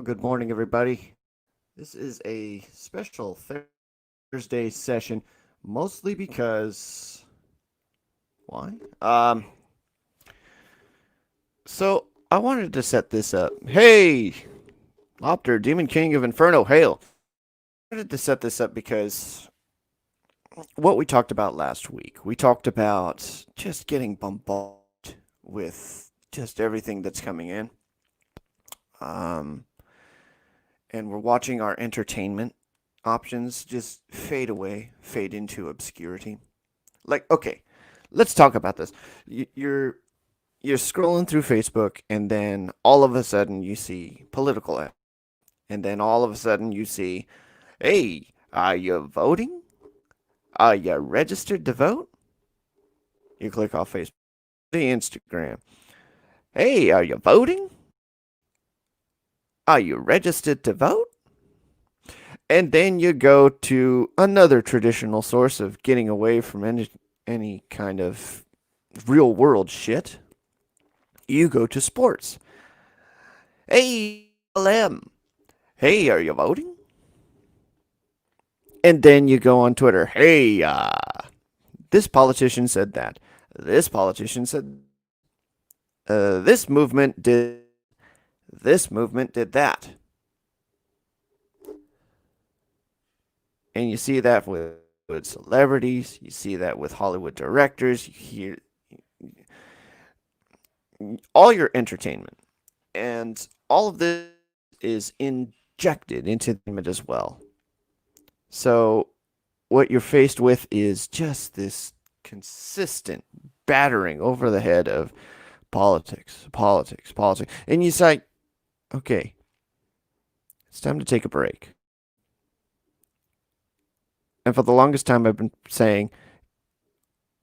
Well, good morning, everybody. This is a special Thursday session, mostly because why? So I wanted to set this up. Hey, Opter, Demon King of Inferno, hail! I wanted to set this up because what we talked about last week, we talked about just getting bombarded with just everything that's coming in. Um, and we're watching our entertainment options just fade away, fade into obscurity. Like, okay, let's talk about this. You're scrolling through Facebook, and then all of a sudden you see political ads, and then all of a sudden you see, hey, are you voting? Are you registered to vote? You click off Facebook, the Instagram. Hey, are you voting? Are you registered to vote? And then you go to another traditional source of getting away from any kind of real world shit. You go to sports. Hey, LM. Hey, are you voting? And then you go on Twitter. Hey, this politician said that. This politician said this movement did that. And you see that with celebrities. You see that with Hollywood directors. You hear all your entertainment. And all of this is injected into the as well. So what you're faced with is just this consistent battering over the head of politics, politics, politics. And you say, okay, it's time to take a break. And for the longest time, I've been saying,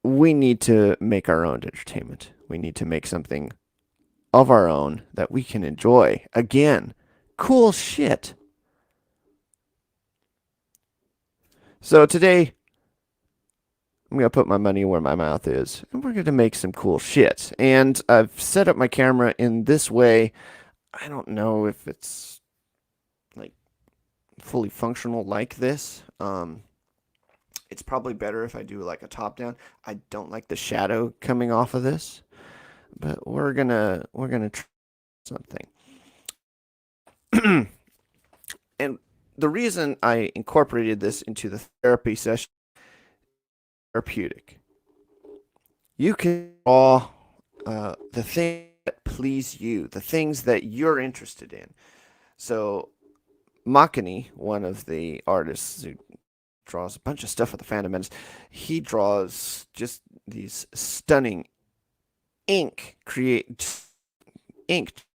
we need to make our own entertainment. We need to make something of our own that we can enjoy. Again, cool shit. So today, I'm going to put my money where my mouth is, and we're going to make some cool shit. And I've set up my camera in this way. I don't know if it's like fully functional like this. It's probably better if I do like a top down. I don't like the shadow coming off of this, but we're gonna try something. And the reason I incorporated this into the therapy session, therapeutic. You can draw the things that please you, the things that you're interested in. So Makani, one of the artists who draws a bunch of stuff for the Phantom Menace, he draws just these stunning ink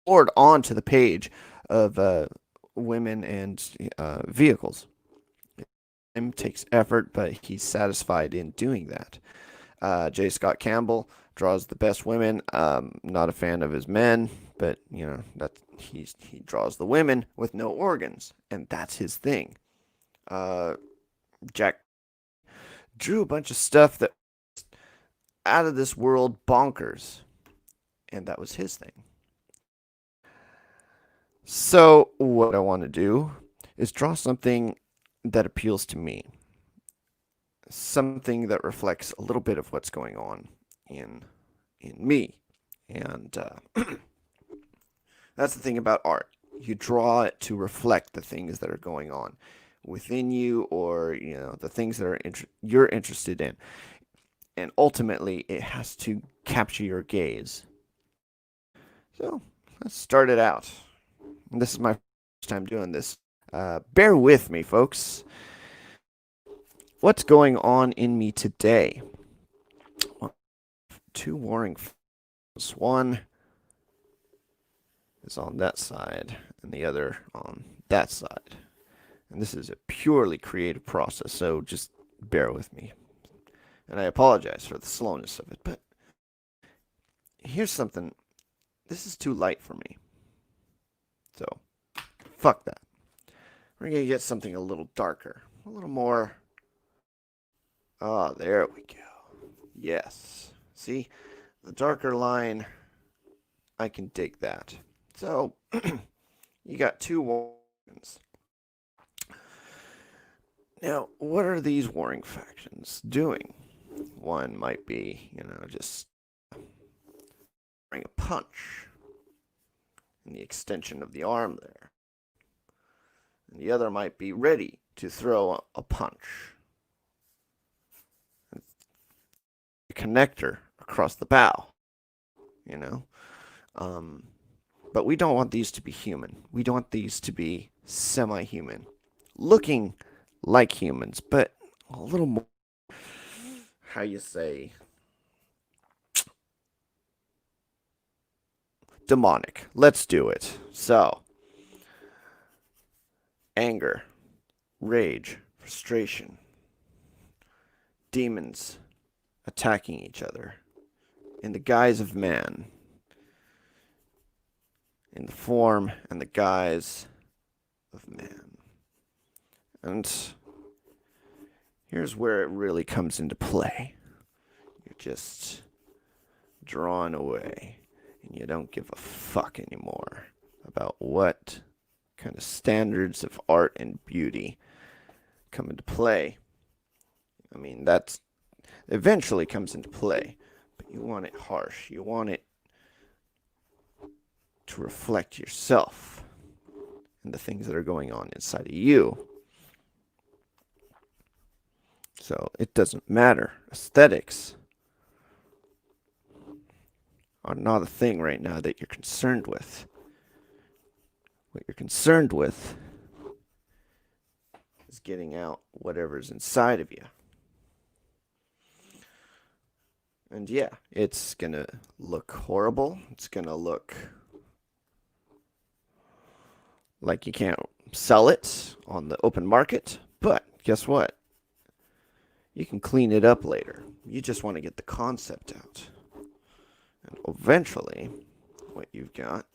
poured onto the page of women and vehicles. It takes effort, but he's satisfied in doing that. J. Scott Campbell draws the best women. Not a fan of his men, but you know that he draws the women with no organs, and that's his thing. Jack drew a bunch of stuff that was out of this world bonkers, and that was his thing. So what I want to do is draw something that appeals to me, something that reflects a little bit of what's going on in me, and that's the thing about art. You draw it to reflect the things that are going on within you, or you know the things that you're interested in, and ultimately it has to capture your gaze. So let's start it out. And this is my first time doing this. Bear with me, folks. What's going on in me today? Well, two warring forces. One is on that side, and the other on that side. And this is a purely creative process, so just bear with me. And I apologize for the slowness of it, but here's something. This is too light for me. So, fuck that. We're going to get something a little darker, a little more. Oh, there we go. Yes. See, the darker line, I can dig that. So, You got two warnings. Now, what are these warring factions doing? One might be, just bring a punch in the extension of the arm there. And the other might be ready to throw a punch. A connector across the bow, you know? Um, but we don't want these to be human. We don't want these to be semi-human. Looking like humans, but a little more, how you say, demonic. Let's do it. So, anger, rage, frustration, demons attacking each other in the guise of man, in the form and the guise of man. And here's where it really comes into play. You're just drawn away, and you don't give a fuck anymore about what kind of standards of art and beauty come into play. I mean, that's eventually comes into play, but you want it harsh. You want it to reflect yourself and the things that are going on inside of you. So it doesn't matter. Aesthetics are not a thing right now that you're concerned with. What you're concerned with is getting out whatever's inside of you. And yeah, it's going to look horrible. It's going to look like you can't sell it on the open market. But guess what? You can clean it up later. You just want to get the concept out. And eventually, what you've got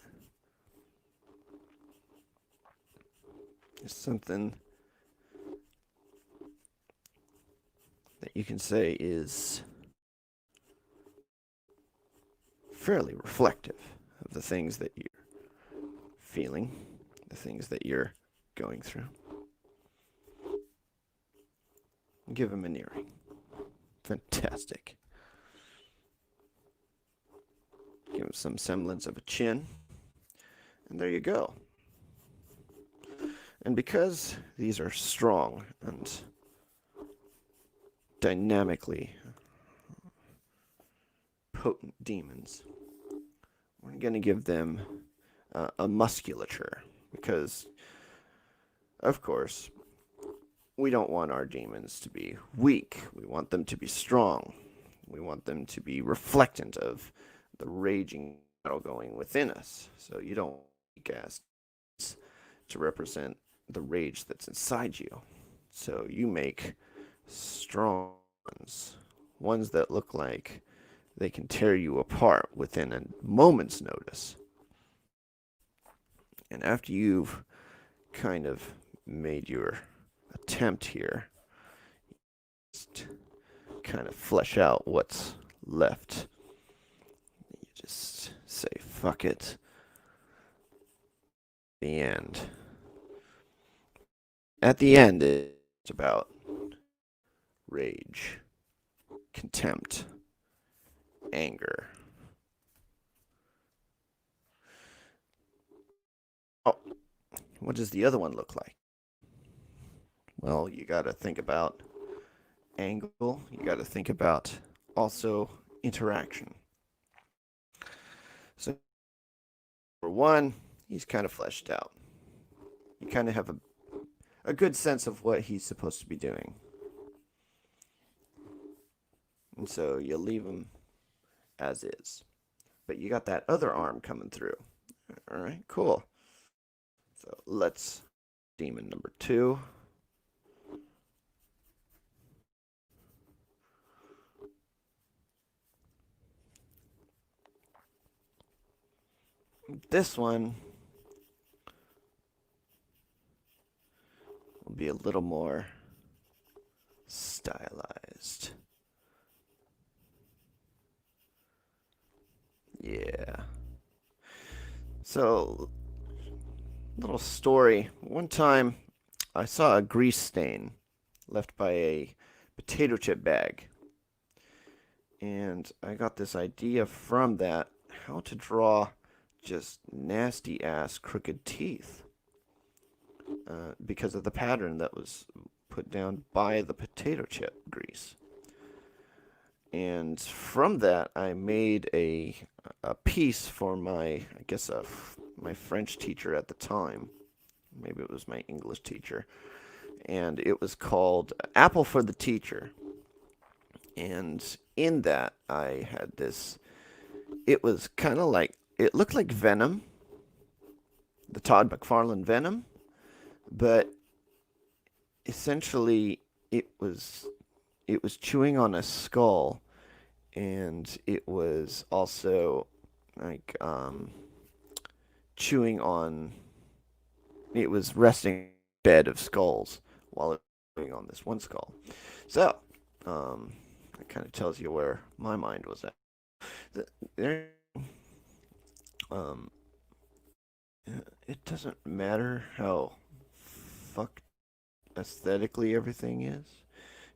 is something that you can say is fairly reflective of the things that you're feeling, the things that you're going through. Give him an earring. Fantastic. Give him some semblance of a chin. And there you go. And because these are strong and dynamically potent demons, we're going to give them a musculature. Because, of course, we don't want our demons to be weak. We want them to be strong. We want them to be reflectant of the raging battle going within us. So you don't want weak ass to represent the rage that's inside you. So you make strong ones that look like they can tear you apart within a moment's notice. And after you've kind of made your attempt here, just kind of flesh out what's left. You just say, fuck it. The end. At the end, it's about rage, contempt, anger. Oh, what does the other one look like? Well, you got to think about angle. You got to think about also interaction. So, for one, he's kind of fleshed out. You kind of have a good sense of what he's supposed to be doing. And so you leave him as is. But you got that other arm coming through. All right, cool. So let's demon number 2. This one will be a little more stylized. Yeah. So Little story. One time I saw a grease stain left by a potato chip bag, and I got this idea from that how to draw just nasty ass crooked teeth because of the pattern that was put down by the potato chip grease. And from that, I made a piece for I guess, my French teacher at the time. Maybe it was my English teacher. And it was called Apple for the Teacher. And in that, I had this. It was kind of like, it looked like Venom, the Todd McFarlane Venom, but essentially it was chewing on a skull, and it was also like chewing on. It was resting on a bed of skulls while it was chewing on this one skull. So, it kind of tells you where my mind was at. There, um, it doesn't matter how fucked aesthetically everything is,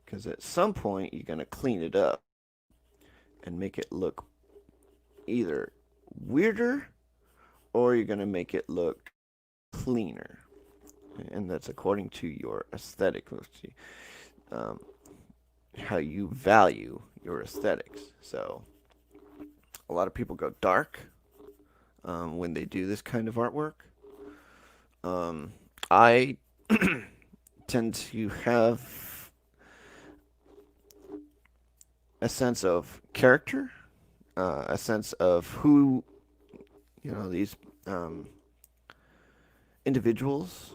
because at some point you're gonna clean it up and make it look either weirder or you're gonna make it look cleaner, and that's according to your aesthetic, um, how you value your aesthetics. So a lot of people go dark when they do this kind of artwork. I tend to have a sense of character, a sense of who these um, individuals,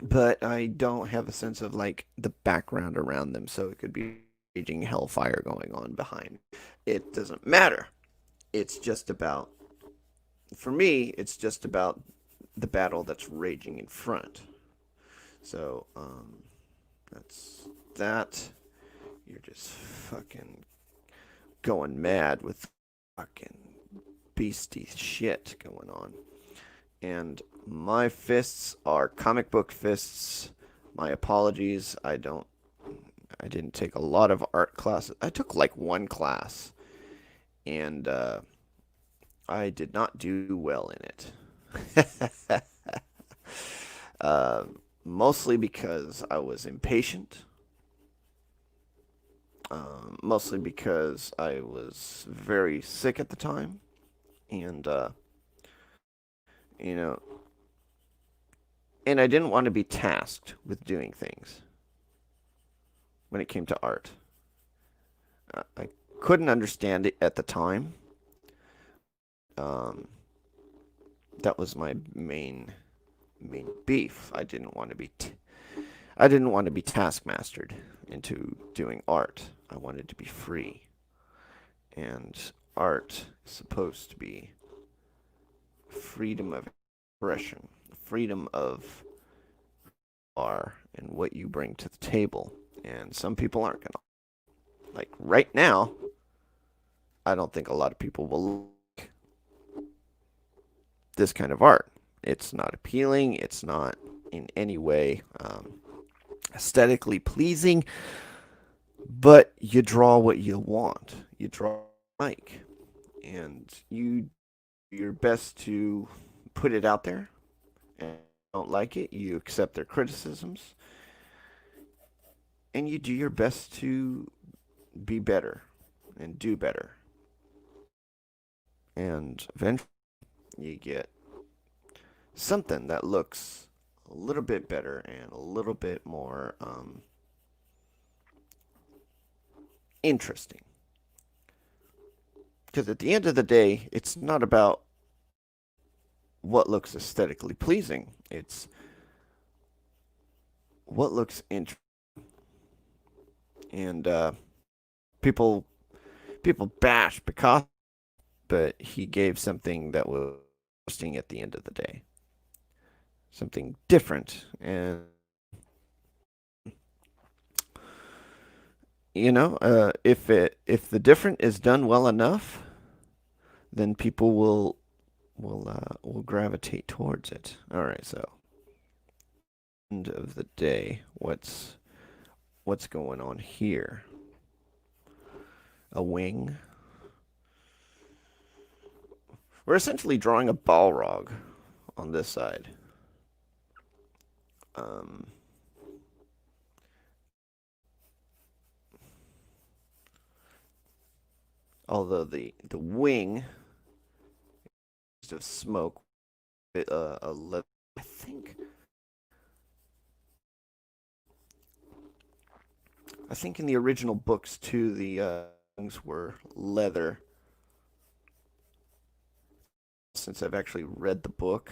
but I don't have a sense of like the background around them. So it could be raging hellfire going on behind. It doesn't matter. It's just about, for me, it's just about the battle that's raging in front. So that's that. You're just fucking going mad with fucking beastie shit going on. And my fists are comic book fists. My apologies. I didn't take a lot of art classes. I took like one class, and I did not do well in it. uh, Mostly because I was impatient. Mostly because I was very sick at the time, and you know, and I didn't want to be tasked with doing things when it came to art. I couldn't understand it at the time. Um, that was my main beef. I didn't want to be taskmastered into doing art. I wanted to be free, and art is supposed to be freedom of expression, freedom of are and what you bring to the table. And some people aren't gonna like right now. I don't think a lot of people will like this kind of art. It's not appealing. It's not in any way aesthetically pleasing. But you draw what you want. You draw like, and you do your best to put it out there. And if you don't like it, you accept their criticisms, and you do your best to be better and do better. And eventually, you get something that looks a little bit better and a little bit more interesting. Because at the end of the day, it's not about what looks aesthetically pleasing. It's what looks interesting. And people people bash Picasso, but he gave something that was interesting at the end of the day, something different. And if the different is done well enough, then people will we'll gravitate towards it. All right, so end of the day, what's going on here? A wing. We're essentially drawing a Balrog on this side. Um, Although the wing of smoke, I think in the original books too, the wings were leather. Since I've actually read the book,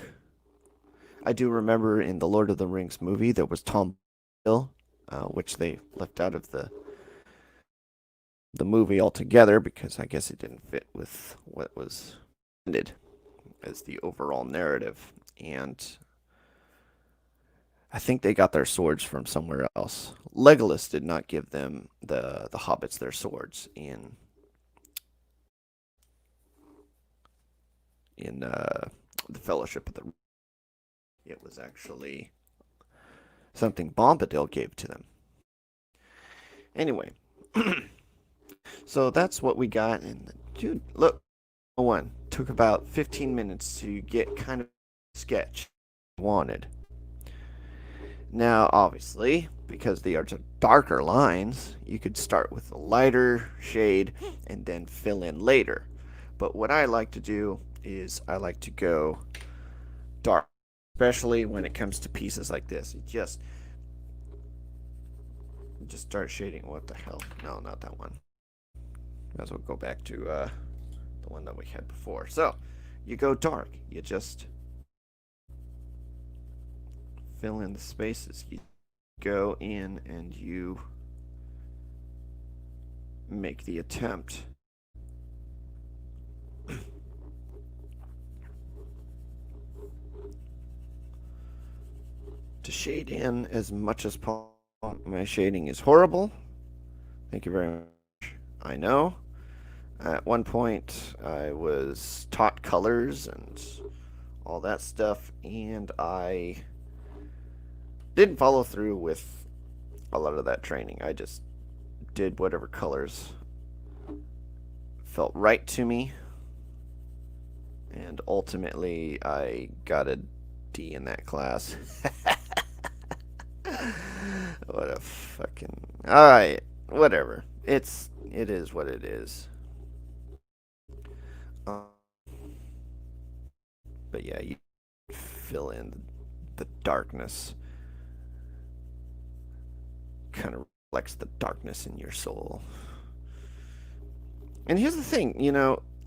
I do remember in the Lord of the Rings movie there was Tom Hill, which they left out of the movie altogether because I guess it didn't fit with what was intended as the overall narrative. And I think they got their swords from somewhere else. Legolas did not give them the hobbits their swords in the Fellowship of the Ring. It was actually something Bombadil gave to them. Anyway, so that's what we got. And dude, look, one took about 15 minutes to get kind of a sketch I wanted. Now, obviously, because they are darker lines, you could start with a lighter shade and then fill in later. But what I like to do is I like to go dark, especially when it comes to pieces like this. You just start shading. What the hell? No, not that one. Might as well go back to the one that we had before. So, you go dark. You just fill in the spaces. You go in and you make the attempt to shade in as much as possible. My shading is horrible. Thank you very much. I know. At one point, I was taught colors and all that stuff, and I didn't follow through with a lot of that training. I just did whatever colors felt right to me, and ultimately I got a D in that class. What a fucking... Alright, whatever. It is what it is. Um, but yeah, you fill in the darkness. Kind of reflects the darkness in your soul. And here's the thing,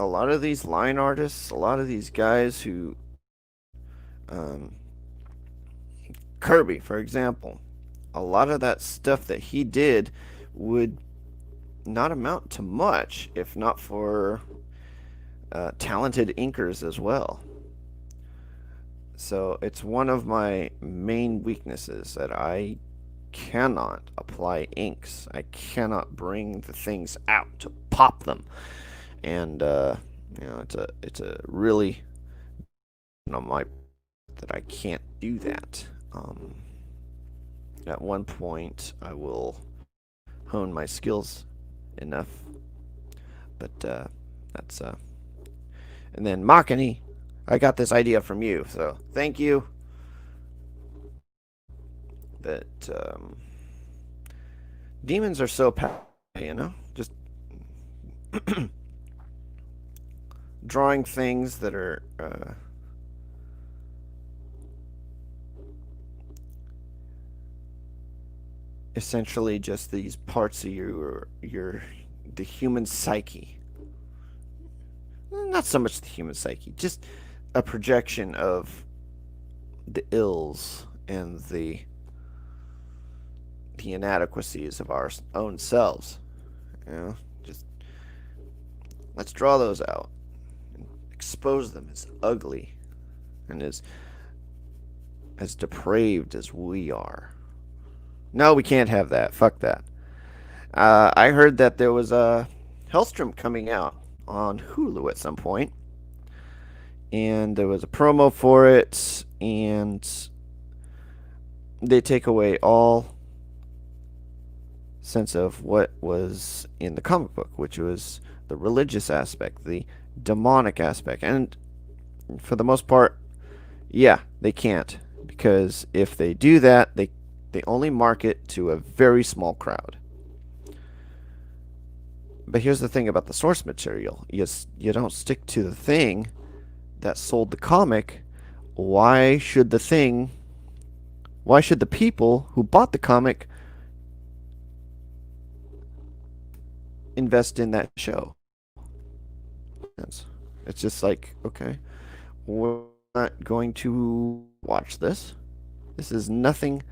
a lot of these line artists, a lot of these guys who, Kirby, for example, a lot of that stuff that he did would not amount to much if not for talented inkers as well. So it's one of my main weaknesses that I cannot apply inks. I cannot bring the things out to pop them, and it's a really on my that I can't do that. At one point, I will hone my skills enough, but that's and then Makani, I got this idea from you, so thank you. But demons are so powerful, just drawing things that are essentially just these parts of the human psyche. Not so much the human psyche, just a projection of the ills and the inadequacies of our own selves. Just let's draw those out and expose them as ugly and as depraved as we are. No, we can't have that. Fuck that. I heard that there was a Hellstrom coming out on Hulu at some point, and there was a promo for it, and they take away all sense of what was in the comic book, which was the religious aspect, the demonic aspect. And for the most part, yeah, they can't. Because if they do that, they only market to a very small crowd. But here's the thing about the source material. You don't stick to the thing that sold the comic. Why should the thing, why should the people who bought the comic invest in that show? It's just like, okay, we're not going to watch this. This is nothing.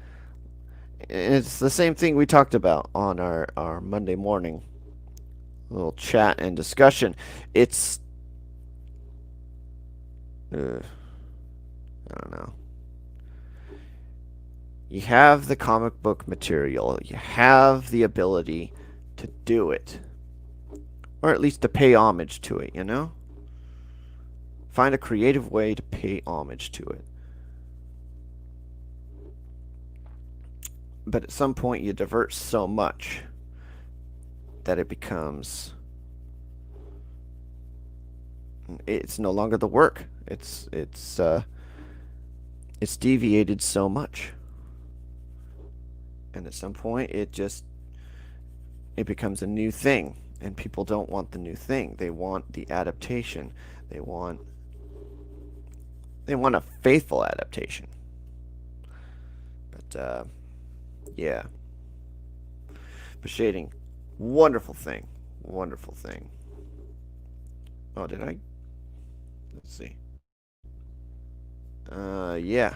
It's the same thing we talked about on our Monday morning little chat and discussion. It's, I don't know. You have the comic book material, you have the ability to do it, or at least to pay homage to it, you know? Find a creative way to pay homage to it. But at some point, you divert so much that it becomes, it's no longer the work. It's deviated so much, and at some point, it becomes a new thing, and people don't want the new thing. They want the adaptation. They want a faithful adaptation. But yeah. But shading, wonderful thing. Wonderful thing. Oh, did I? Let's see. Yeah.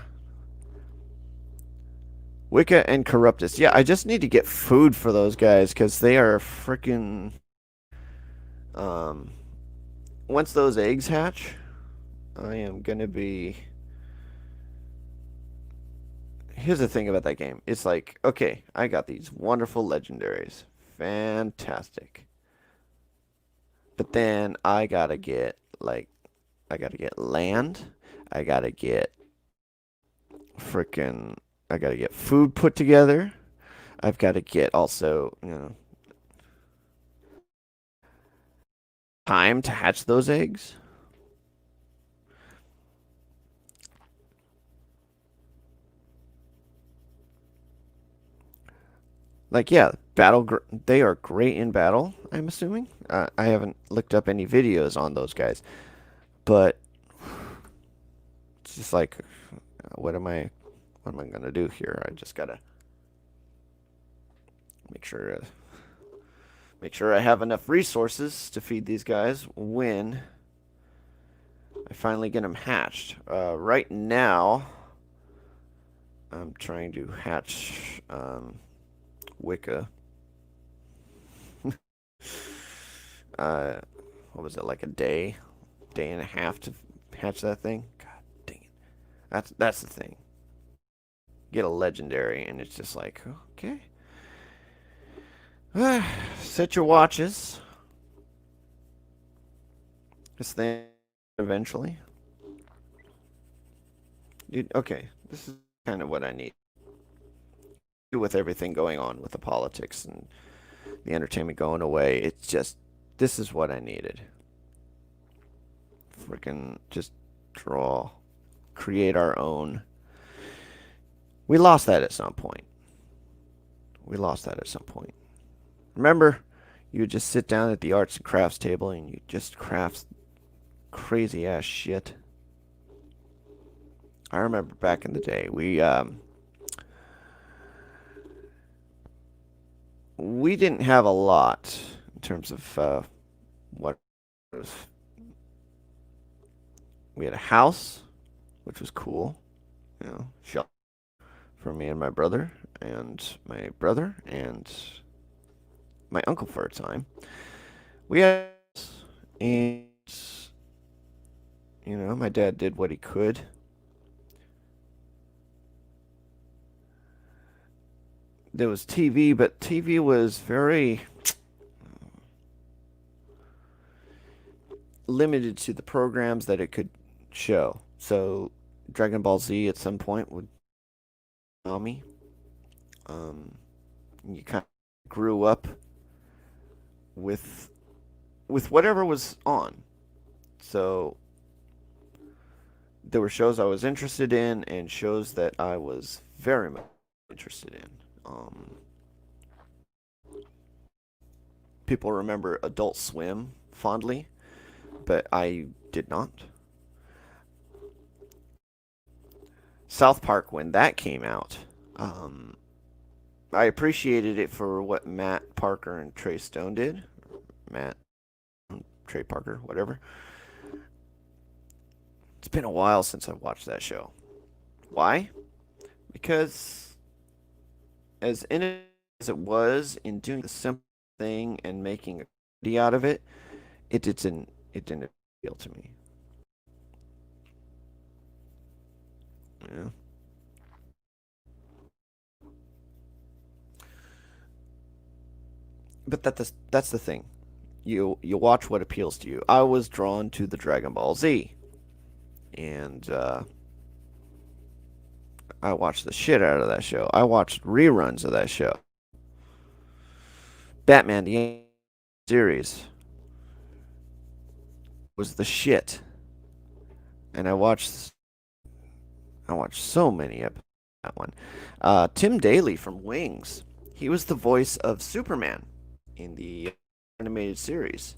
Wicca and Corruptus. Yeah, I just need to get food for those guys because they are freaking. Um, once those eggs hatch, I am gonna be. Here's the thing about that game. It's like, okay, I got these wonderful legendaries. Fantastic. But then I gotta get land. I gotta get freaking, I gotta get food put together. I've got to get also, time to hatch those eggs. Like, yeah, they are great in battle, I'm assuming. I haven't looked up any videos on those guys, but it's just like, what am I gonna do here? I just gotta make sure, uh, make sure I have enough resources to feed these guys when I finally get them hatched. Right now, I'm trying to hatch Wicca. uh, what was it, like a day and a half to hatch that thing? God dang it! That's the thing. Get a legendary, and it's just like, okay, set your watches. This thing eventually. Dude, okay, this is kind of what I need. With everything going on with the politics and the entertainment going away, it's just, this is what I needed. Freaking just draw, create our own. We lost that at some point. We lost that at some point. Remember, you would just sit down at the arts and crafts table and you just craft crazy ass shit. I remember back in the day, we didn't have a lot in terms of what was. We had a house, which was cool, shelter for me and my brother and my uncle for a time. We had, and my dad did what he could. There was TV, but TV was very limited to the programs that it could show. So Dragon Ball Z at some point would Nami. Um, you kind of grew up with whatever was on. So there were shows I was interested in and shows that I was very much interested in. People remember Adult Swim fondly, but I did not. South Park, when that came out, um, I appreciated it for what Matt Parker and Trey Stone did. Matt, Trey Parker, whatever. It's been a while since I've watched that show. Why? Because as in as it was in doing the simple thing and making a comedy out of it, it didn't appeal to me. Yeah. But that's the thing. You watch what appeals to you. I was drawn to the Dragon Ball Z, and I watched the shit out of that show. I watched reruns of that show. Batman the series was the shit, and I watched so many episodes of that one. Tim Daly from Wings, he was the voice of Superman in the animated series.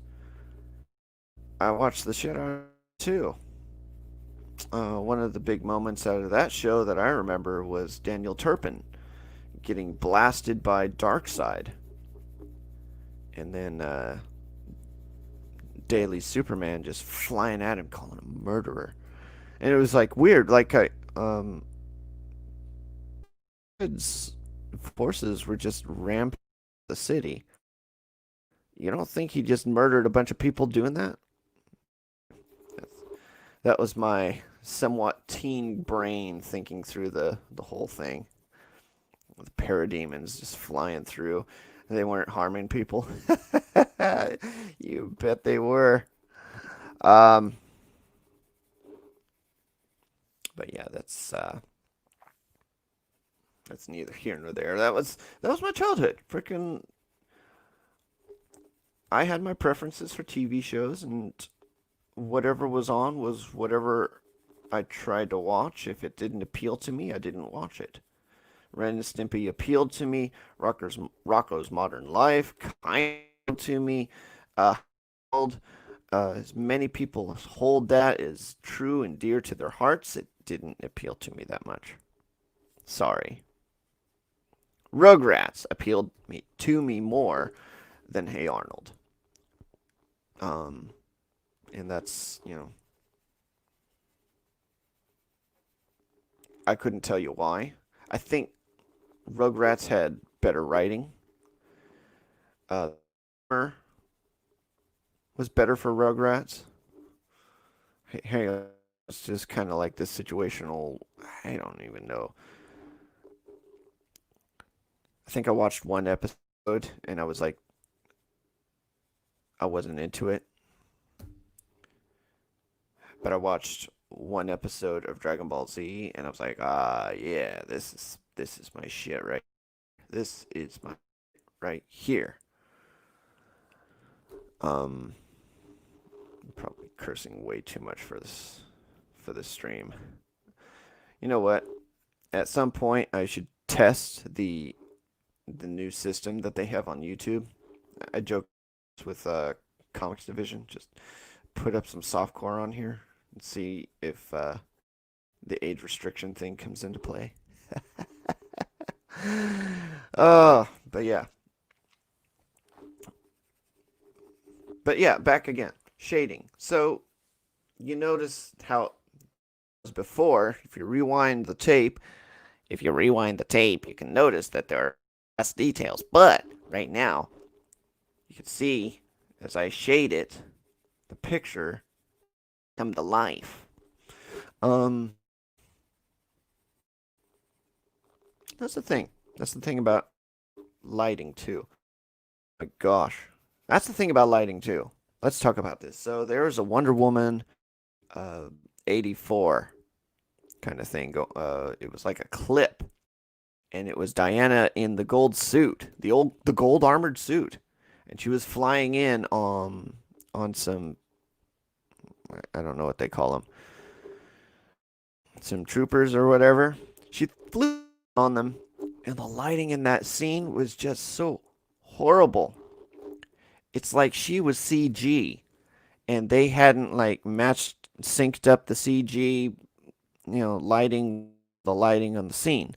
I watched the shit out of it too. One of the big moments out of that show that I remember was Daniel Turpin getting blasted by Darkseid, and then Daily Superman just flying at him, calling him a murderer, and it was like weird. Like his forces were just ramped the city. You don't think he just murdered a bunch of people doing that? That was my somewhat teen brain thinking through the whole thing. With parademons just flying through. They weren't harming people. You bet they were. Um, but yeah, that's neither here nor there. That was my childhood. Freaking, I had my preferences for TV shows, and whatever was on was whatever I tried to watch. If it didn't appeal to me, I didn't watch it. Ren and Stimpy appealed to me. Rocco's Modern Life kind of to me. Uh, as many people hold that as true and dear to their hearts, it didn't appeal to me that much. Sorry. Rugrats appealed to me more than Hey Arnold. Um, and that's, I couldn't tell you why. I think Rugrats had better writing. Uh, was better for Rugrats. Hey, it's just kind of like this situational. I don't even know. I think I watched one episode and I was like, I wasn't into it. But I watched one episode of Dragon Ball Z and I was like, yeah, this is my shit right. This is my right here. Um, I'm probably cursing way too much for this stream. You know what? At some point, I should test the new system that they have on YouTube. I joke with Comics Division, just put up some softcore on here and see if the age restriction thing comes into play. But yeah. But yeah, back again. Shading. So you notice how it was before. If you rewind the tape, you can notice that there are less details. But right now, you can see as I shade it, the picture come to life. Um, that's the thing. That's the thing about lighting too. My gosh, that's the thing about lighting too. Let's talk about this. So there's a Wonder Woman uh, '84 kind of thing. It was like a clip, and it was Diana in the gold suit, the gold armored suit, and she was flying in on some, I don't know what they call them, some troopers or whatever. She flew on them, and the lighting in that scene was just so horrible. It's like she was CG, and they hadn't like matched, synced up the CG, lighting, the lighting on the scene.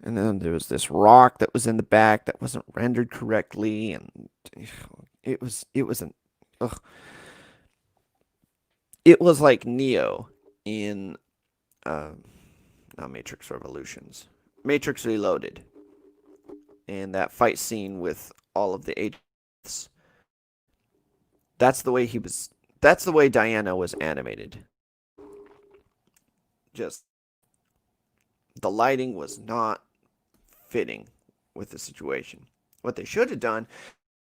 And then there was this rock that was in the back that wasn't rendered correctly, and it was an ugh. It was like Neo in uh, not Matrix Revolutions, Matrix Reloaded, and that fight scene with all of the agents. That's the way he was. That's the way Diana was animated. Just the lighting was not fitting with the situation. What they should have done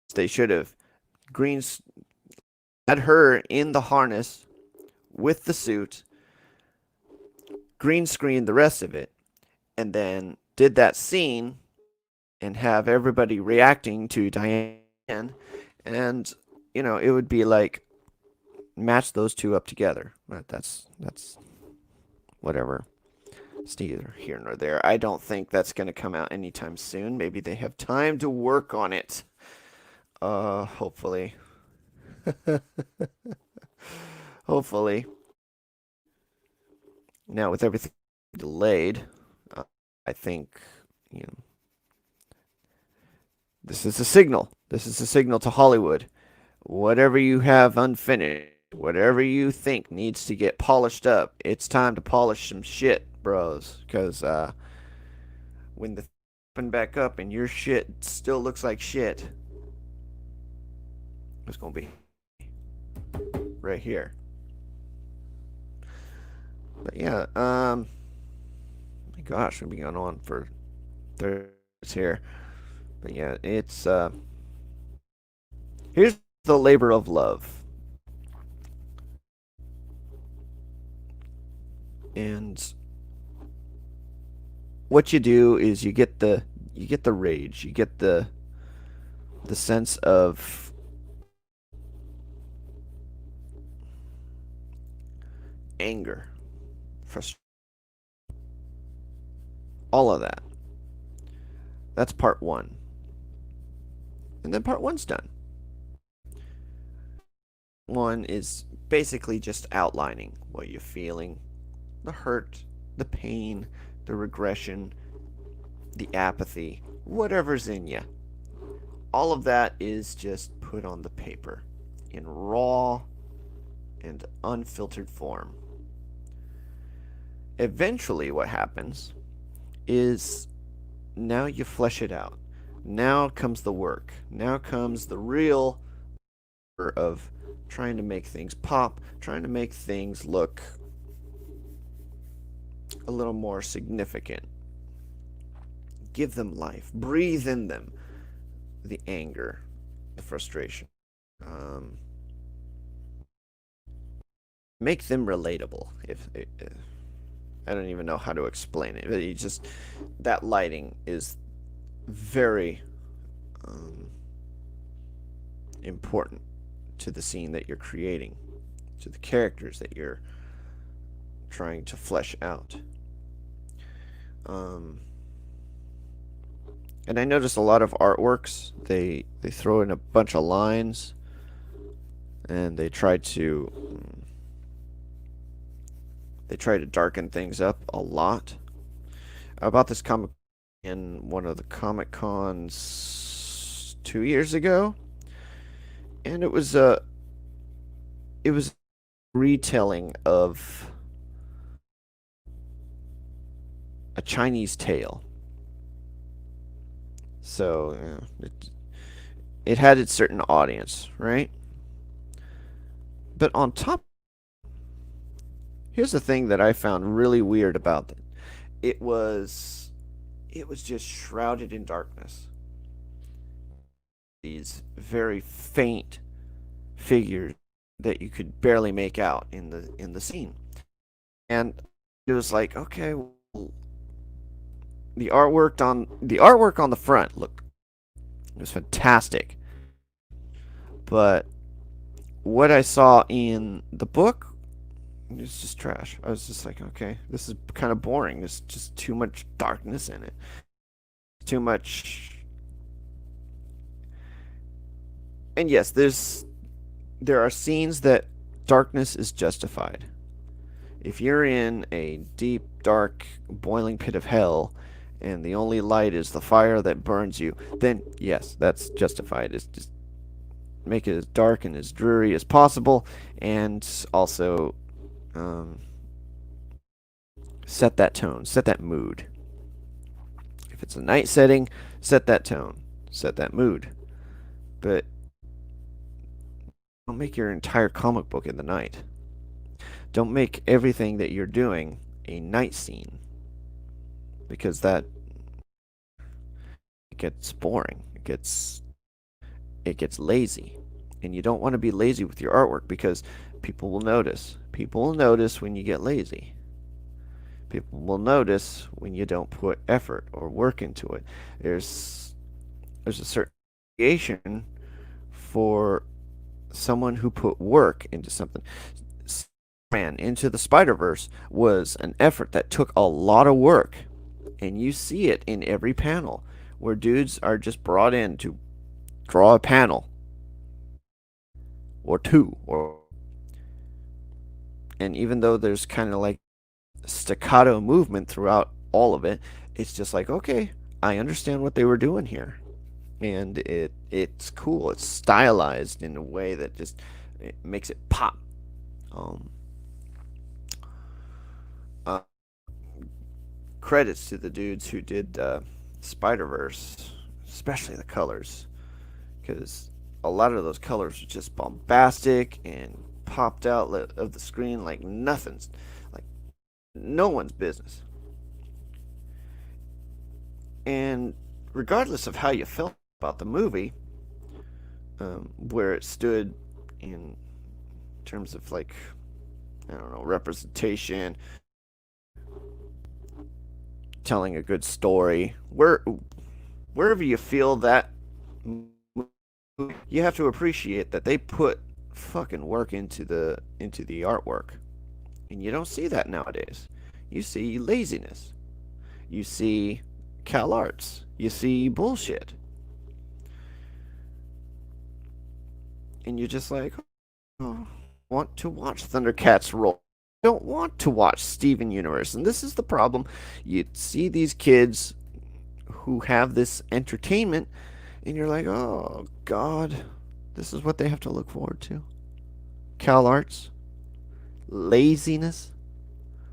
is they should have green had her in the harness with the suit, green screen the rest of it, and then did that scene and have everybody reacting to Diane, and it would be like match those two up together. But that's whatever. It's neither here nor there. I don't think that's going to come out anytime soon. Maybe they have time to work on it. Hopefully. Hopefully. Now, with everything delayed, I think, you know, this is a signal. This is a signal to Hollywood. Whatever you have unfinished, whatever you think needs to get polished up, it's time to polish some shit, bros. Because when the open back up and your shit still looks like shit, it's going to be right here. But yeah, my gosh, we've been going on for 30 minutes here. But yeah, it's here's the labor of love. And what you do is you get the rage, you get the sense of anger, frustration, all of that. That's part 1. And then part 1's done. 1 is basically just outlining what you're feeling, the hurt, the pain, the regression, the apathy, whatever's in you. All of that is just put on the paper in raw and unfiltered form. Eventually, what happens is now you flesh it out. Now comes the work. Now comes the real of trying to make things pop, trying to make things look a little more significant. Give them life. Breathe in them the anger, the frustration. Make them relatable. If I don't even know how to explain it, but that lighting is very important to the scene that you're creating, to the characters that you're trying to flesh out. And I notice a lot of artworks, they throw in a bunch of lines, and they try to darken things up a lot. I bought this comic in one of the Comic Cons 2 years ago, and it was a retelling of a Chinese tale. So it had its certain audience, right? But on top, here's the thing that I found really weird about it. It was just shrouded in darkness. These very faint figures that you could barely make out in the scene. And it was like, okay, well, the artwork on the front looked, it was fantastic, but what I saw in the book, it's just trash. I was just like, okay, this is kind of boring. There's just too much darkness in it. Too much. And yes, there are scenes that darkness is justified. If you're in a deep, dark, boiling pit of hell and the only light is the fire that burns you, then yes, that's justified. It's just make it as dark and as dreary as possible, and also um, set that tone, set that mood. If it's a night setting, set that tone, set that mood. But don't make your entire comic book in the night. Don't make everything that you're doing a night scene because that gets boring. It gets lazy. And you don't want to be lazy with your artwork because people will notice. People will notice when you get lazy. People will notice when you don't put effort or work into it. There's there's a certain appreciation for someone who put work into something. Man, Into the Spider Verse was an effort that took a lot of work, and you see it in every panel where dudes are just brought in to draw a panel or two, or and even though there's kind of like staccato movement throughout all of it, it's just like, okay, I understand what they were doing here, and it's cool. It's stylized in a way that just it makes it pop. Um, uh, Credits to the dudes who did Spider Verse, especially the colors, because a lot of those colors were just bombastic and popped out of the screen like nothing's, like no one's business. And regardless of how you felt about the movie, where it stood in terms of like, I don't know, representation, telling a good story, wherever you feel that, you have to appreciate that they put fucking work into the artwork, and you don't see that nowadays. You see laziness. You see Cal Arts. You see bullshit, and you're just like, oh, I want to watch Thundercats roll. I don't want to watch Steven Universe, and this is the problem. You see these kids who have this entertainment, and you're like, oh God, this is what they have to look forward to. Cal Arts, laziness.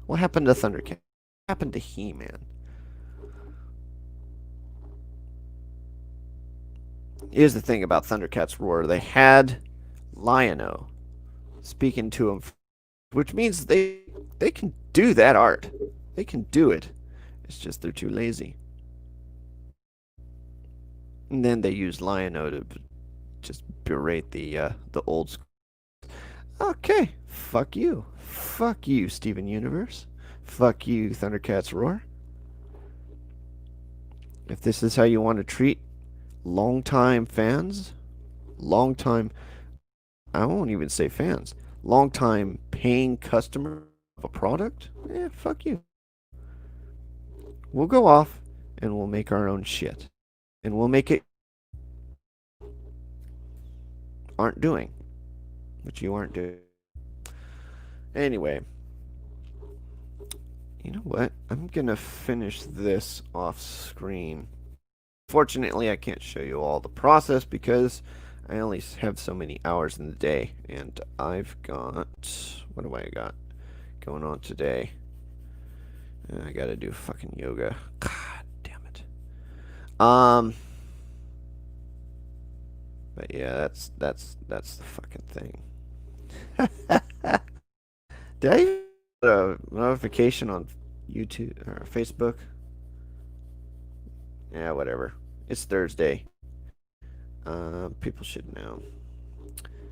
What happened to Thundercat? What happened to He-Man? Here's the thing about Thundercats Roar. They had Lion-O speaking to him, which means they can do that art. They can do it. It's just they're too lazy. And then they use Lion-O to just berate the old school. Okay, fuck you. Fuck you, Steven Universe. Fuck you, Thundercats Roar. If this is how you want to treat longtime fans, longtime, I won't even say fans, longtime paying customer of a product, fuck you. We'll go off and we'll make our own shit. And we'll make it aren't doing, which you aren't doing. Anyway, you know what? I'm gonna finish this off screen. Fortunately, I can't show you all the process because I only have so many hours in the day, and I've got, what do I got going on today? I gotta do fucking yoga. God damn it. But yeah, that's the fucking thing. Did I get a notification on YouTube or Facebook? Yeah, whatever. It's Thursday. People should know.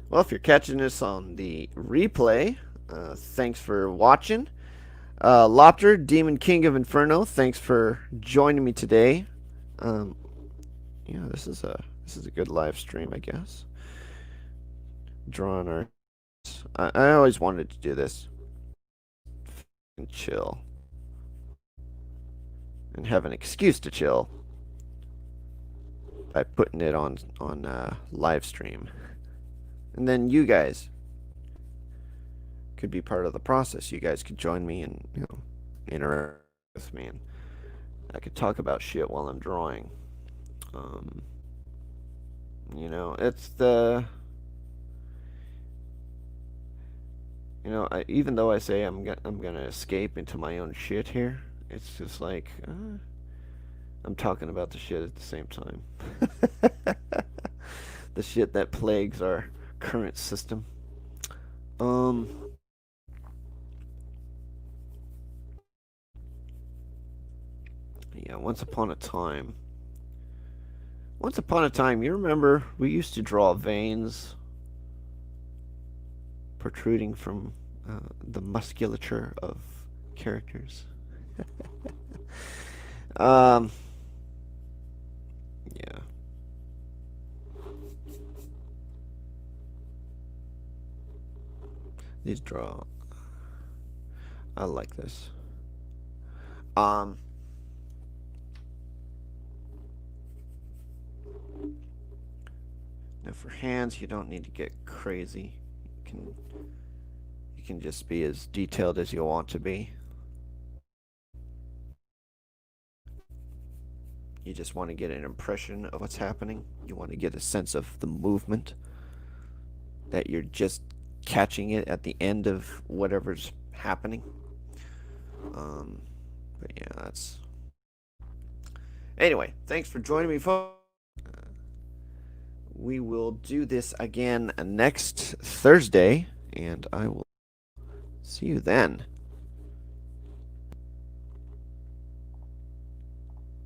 Well, if you're catching this on the replay, thanks for watching. Lopter, Demon King of Inferno, thanks for joining me today. Um, yeah, this is a good live stream, I guess. Drawing our, I always wanted to do this and chill and have an excuse to chill by putting it on live stream, and then you guys could be part of the process. You guys could join me and interact with me, and I could talk about shit while I'm drawing. Um, it's the even though I say I'm gonna escape into my own shit here, it's just like I'm talking about the shit at the same time. The shit that plagues our current system. Um, yeah, once upon a time, you remember we used to draw veins protruding from the musculature of characters. um, yeah. These draw. I like this. Um, Now for hands, you don't need to get crazy. You can just be as detailed as you want to be. You just want to get an impression of what's happening. You want to get a sense of the movement, that you're just catching it at the end of whatever's happening. Um, but yeah, that's. Anyway, thanks for joining me, folks. We will do this again next Thursday, and I will see you then.